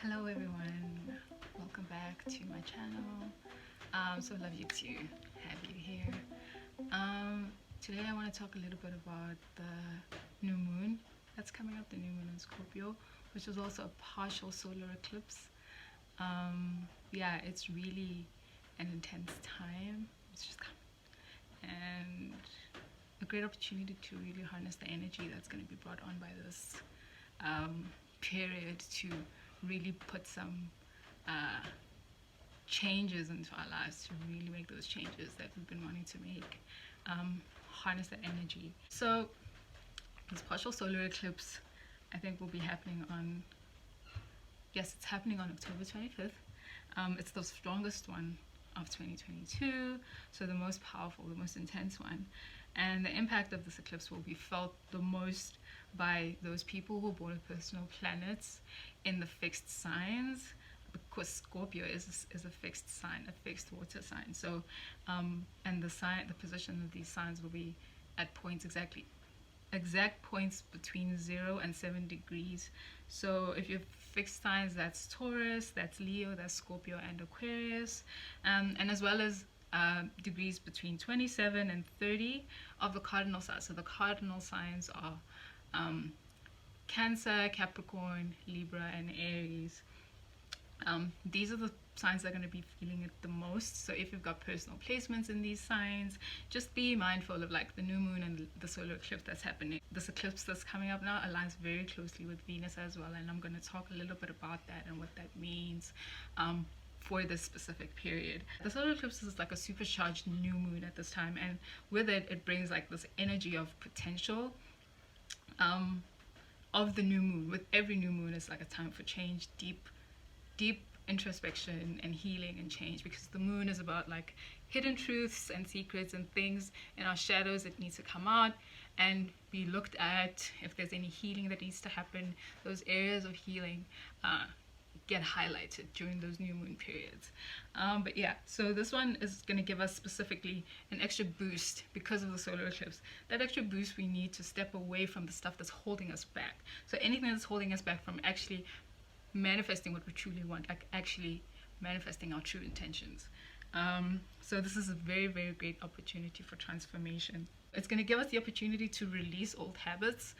Hello everyone, welcome back to my channel. So lovely to have you here. Today I want to talk a little bit about the new moon that's coming up, the new moon in Scorpio, which is also a partial solar eclipse. Yeah, it's really an intense time. It's just come, and a great opportunity to really harness the energy that's going to be brought on by this period to really put some changes into our lives, to really make those changes that we've been wanting to make, harness that energy. So this partial solar eclipse, I think, will be happening on, yes, it's happening on October 25th. It's the strongest one of 2022, so the most powerful, the most intense one. And the impact of this eclipse will be felt the most by those people who are born with personal planets in the fixed signs, because Scorpio is a fixed sign, a fixed water sign. So and the position of these signs will be at points exact points between 0 and 7 degrees. So if you have fixed signs, that's Taurus, that's Leo, that's Scorpio and Aquarius, and as well as degrees between 27 and 30 of the cardinal signs. So the cardinal signs are Cancer, Capricorn, Libra, and Aries. These are the signs that are going to be feeling it the most. So if you've got personal placements in these signs, just be mindful of like the new moon and the solar eclipse that's happening. This eclipse that's coming up now aligns very closely with Venus as well, and I'm going to talk a little bit about that and what that means for this specific period. The solar eclipse is like a supercharged new moon at this time, and with it, it brings like this energy of potential of the new moon. With every new moon, it's like a time for change, deep introspection and healing and change, because the moon is about like hidden truths and secrets and things in our shadows that need to come out and be looked at. If there's any healing that needs to happen, those areas of healing get highlighted during those new moon periods. But yeah, so this one is going to give us specifically an extra boost because of the solar eclipse. That extra boost we need to step away from the stuff that's holding us back. So anything that's holding us back from actually manifesting what we truly want, like actually manifesting our true intentions. So this is a very, very great opportunity for transformation. It's going to give us the opportunity to release old habits,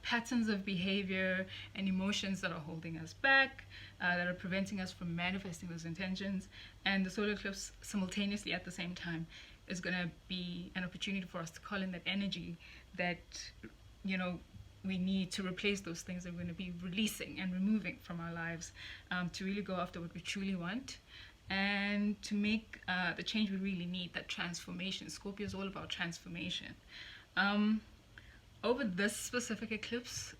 patterns of behavior, and emotions that are holding us back, that are preventing us from manifesting those intentions. And the solar eclipse simultaneously at the same time is going to be an opportunity for us to call in that energy that, you know, we need to replace those things that we're going to be releasing and removing from our lives, to really go after what we truly want and to make the change we really need, that transformation. Scorpio is all about transformation. Over this specific eclipse,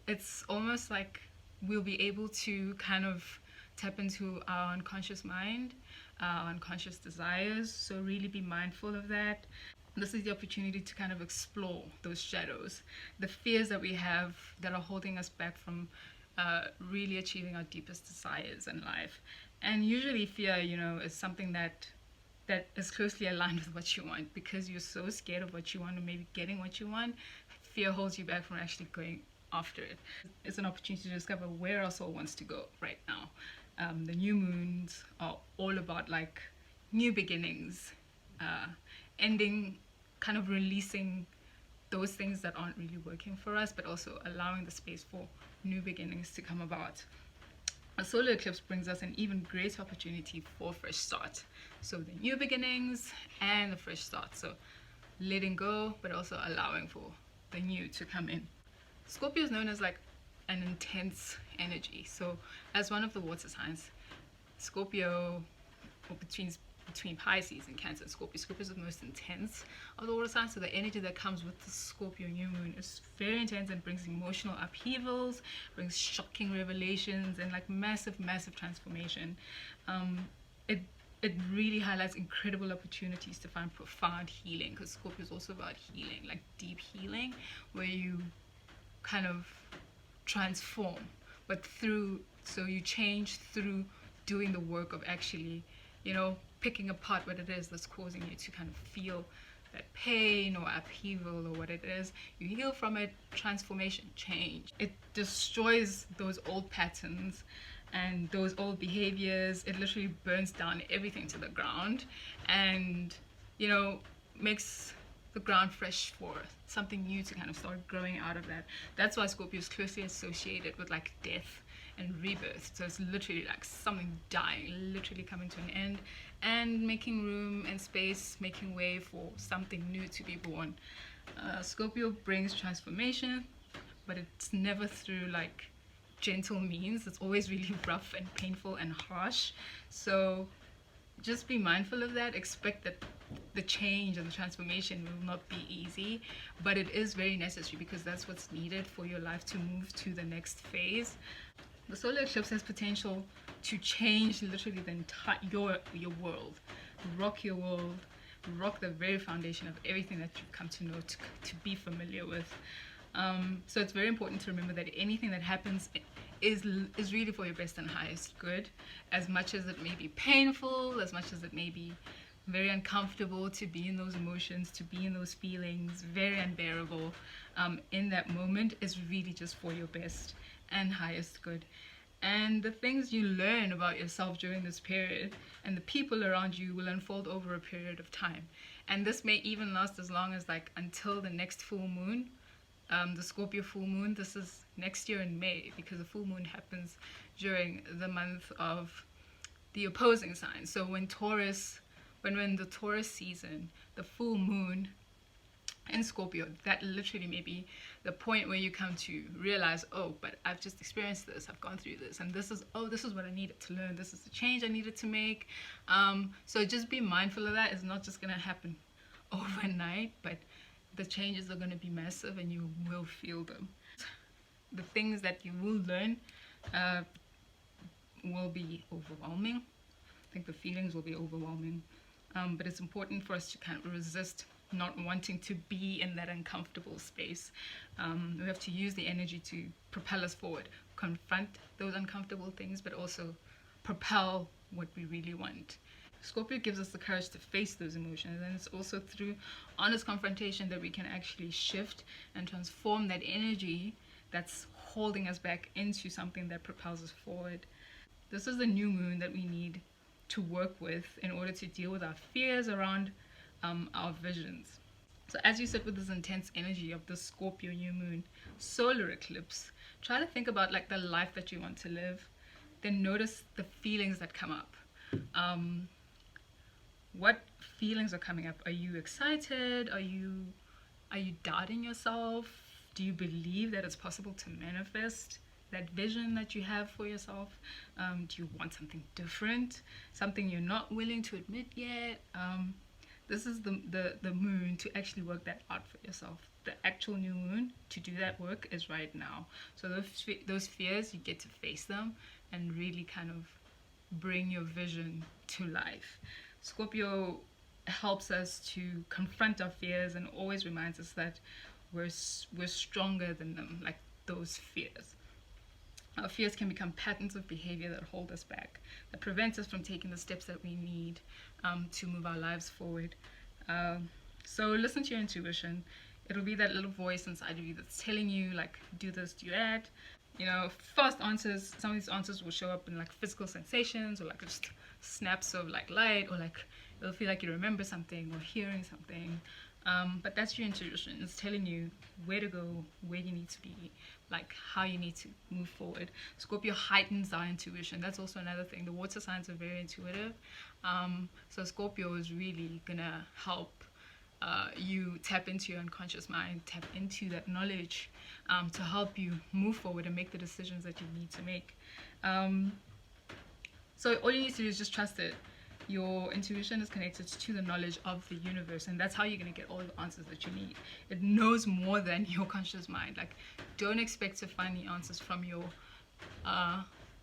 it's almost like we'll be able to kind of tap into our unconscious mind, our unconscious desires, so really be mindful of that. This is the opportunity to kind of explore those shadows, the fears that we have that are holding us back from really achieving our deepest desires in life. And usually fear, you know, is something that is closely aligned with what you want, because you're so scared of what you want or maybe getting what you want. Fear holds you back from actually going after it. It's an opportunity to discover where our soul wants to go right now. The new moons are all about like new beginnings, ending, kind of releasing those things that aren't really working for us, but also allowing the space for new beginnings to come about. A solar eclipse brings us an even greater opportunity for fresh start. So the new beginnings and the fresh start. So letting go, but also allowing for the new to come in. Scorpio is known as like an intense energy. So as one of the water signs, Scorpio, or between Pisces and Cancer and Scorpio. Scorpio is the most intense of the water signs, so the energy that comes with the Scorpio new moon is very intense and brings emotional upheavals, brings shocking revelations, and like massive transformation. It really highlights incredible opportunities to find profound healing, because Scorpio is also about healing, like deep healing, where you kind of transform, but so you change through doing the work of actually, you know, picking apart what it is that's causing you to kind of feel that pain or upheaval or what it is. You heal from it, transformation, change. It destroys those old patterns and those old behaviors. It literally burns down everything to the ground and, you know, makes the ground fresh for something new to kind of start growing out of that. That's why Scorpio is closely associated with like death and rebirth. So it's literally like something dying, literally coming to an end and making room and space, making way for something new to be born. Scorpio brings transformation, but it's never through like gentle means. It's always really rough and painful and harsh. So just be mindful of that. Expect that the change and the transformation will not be easy, but it is very necessary because that's what's needed for your life to move to the next phase. The solar eclipse has potential to change literally the entire your world, rock your world, rock the very foundation of everything that you've come to know, to be familiar with. So it's very important to remember that anything that happens is really for your best and highest good, as much as it may be painful, as much as it may be very uncomfortable to be in those emotions, to be in those feelings, very unbearable. In that moment is really just for your best and highest good. And the things you learn about yourself during this period and the people around you will unfold over a period of time. And this may even last as long as like until the next full moon, the Scorpio full moon. This is next year in May, because the full moon happens during the month of the opposing sign. So when we're in the Taurus season, the full moon in Scorpio, that literally may be the point where you come to realize, oh, but I've just experienced this, I've gone through this, and this is what I needed to learn, this is the change I needed to make. So just be mindful of that. It's not just going to happen overnight, but the changes are going to be massive and you will feel them. The things that you will learn will be overwhelming. I think the feelings will be overwhelming. But it's important for us to kind of resist not wanting to be in that uncomfortable space. We have to use the energy to propel us forward, confront those uncomfortable things, but also propel what we really want. Scorpio gives us the courage to face those emotions, and it's also through honest confrontation that we can actually shift and transform that energy that's holding us back into something that propels us forward. This is the new moon that we need to work with in order to deal with our fears around our visions. So as you sit with this intense energy of the Scorpio new moon solar eclipse, try to think about like the life that you want to live. Then notice the feelings that come up. What feelings are coming up? Are you excited? Are you doubting yourself? Do you believe that it's possible to manifest that vision that you have for yourself? Do you want something different? Something you're not willing to admit yet? This is the moon to actually work that out for yourself. The actual new moon to do that work is right now. So those fears, you get to face them and really kind of bring your vision to life. Scorpio helps us to confront our fears and always reminds us that we're stronger than them, like those fears. Our fears can become patterns of behavior that hold us back, that prevent us from taking the steps that we need to move our lives forward. So listen to your intuition. It'll be that little voice inside of you that's telling you, like, do this, do that. You know, fast answers. Some of these answers will show up in like physical sensations, or like just snaps of like light, or like it'll feel like you remember something or hearing something. But that's your intuition. It's telling you where to go, where you need to be, like how you need to move forward. Scorpio heightens our intuition. That's also another thing. The water signs are very intuitive. So Scorpio is really gonna help you tap into your unconscious mind, tap into that knowledge to help you move forward and make the decisions that you need to make. So all you need to do is just trust it. Your intuition is connected to the knowledge of the universe, and that's how you're going to get all the answers that you need. It knows more than your conscious mind. Like, don't expect to find the answers from your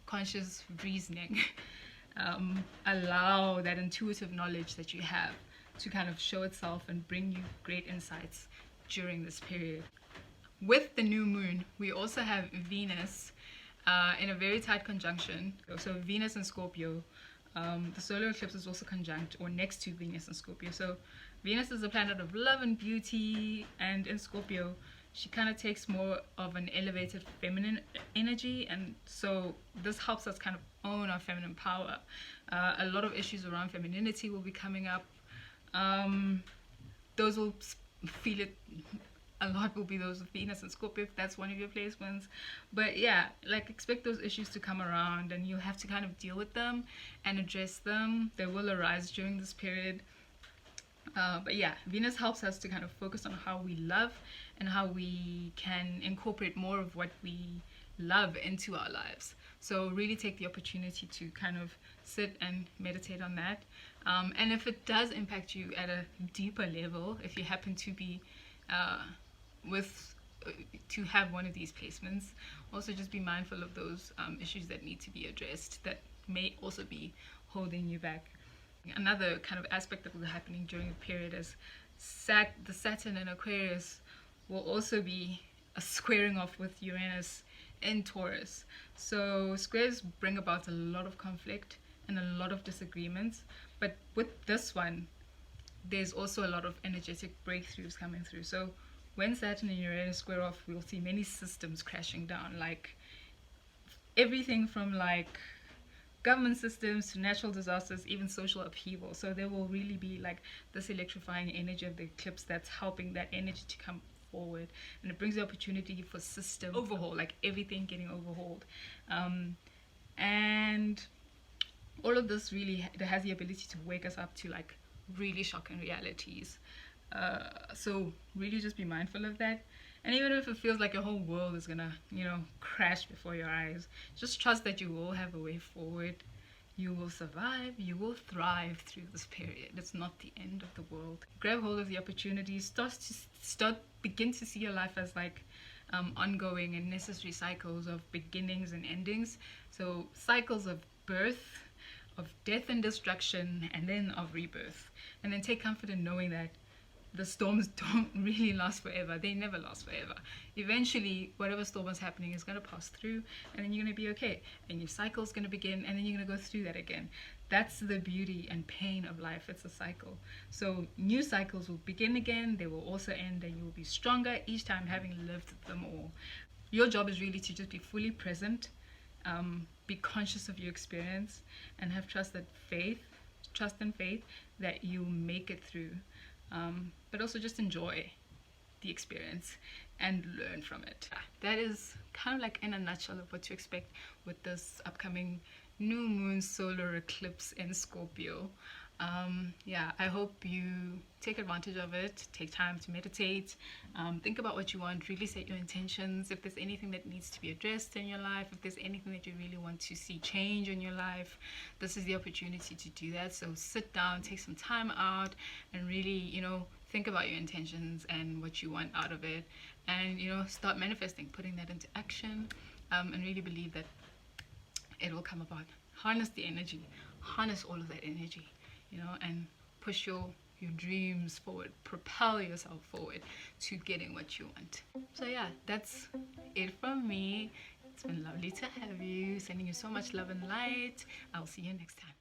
conscious reasoning. Allow that intuitive knowledge that you have to kind of show itself and bring you great insights during this period. With the new moon, we also have Venus in a very tight conjunction. So Venus and Scorpio. The solar eclipse is also conjunct or next to Venus and Scorpio. So Venus is a planet of love and beauty, and in Scorpio, she kind of takes more of an elevated feminine energy, and so this helps us kind of own our feminine power. A lot of issues around femininity will be coming up. Those will feel it a lot, will be those with Venus and Scorpio, if that's one of your placements. But yeah, like, expect those issues to come around, and you'll have to kind of deal with them and address them. They will arise during this period. But yeah, Venus helps us to kind of focus on how we love and how we can incorporate more of what we love into our lives. So really take the opportunity to kind of sit and meditate on that. And if it does impact you at a deeper level, if you happen to be to have one of these placements, also just be mindful of those issues that need to be addressed that may also be holding you back. Another kind of aspect that will be happening during the period is the Saturn in Aquarius will also be a squaring off with Uranus in Taurus. So squares bring about a lot of conflict and a lot of disagreements, but with this one, there's also a lot of energetic breakthroughs coming through. So when Saturn and Uranus square off, we'll see many systems crashing down, like everything from like government systems to natural disasters, even social upheaval. So there will really be like this electrifying energy of the eclipse that's helping that energy to come forward, and it brings the opportunity for system overhaul, like everything getting overhauled. And all of this really has the ability to wake us up to like really shocking realities. So really just be mindful of that. And even if it feels like your whole world is gonna, crash before your eyes, just trust that you will have a way forward. You will survive, you will thrive through this period. It's not the end of the world. Grab hold of the opportunities, begin to see your life as like ongoing and necessary cycles of beginnings and endings. So cycles of birth, of death and destruction, and then of rebirth. And then take comfort in knowing that the storms don't really last forever. They never last forever. Eventually, whatever storm is happening is going to pass through, and then you're going to be okay. And your cycle is going to begin, and then you're going to go through that again. That's the beauty and pain of life. It's a cycle. So new cycles will begin again. They will also end, and you will be stronger each time, having lived them all. Your job is really to just be fully present, be conscious of your experience, and have trust and faith that you'll make it through. But also just enjoy the experience and learn from it. That is kind of like in a nutshell of what to expect with this upcoming new moon solar eclipse in Scorpio. I hope you take advantage of it, take time to meditate, think about what you want, really set your intentions. If there's anything that needs to be addressed in your life, if there's anything that you really want to see change in your life, this is the opportunity to do that. So sit down, take some time out, and really, think about your intentions and what you want out of it, and start manifesting, putting that into action, and really believe that it will come about. Harness the energy, harness all of that energy, and push your dreams forward, propel yourself forward to getting what you want. So yeah, that's it from me. It's been lovely to have you. Sending you so much love and light. I'll see you next time.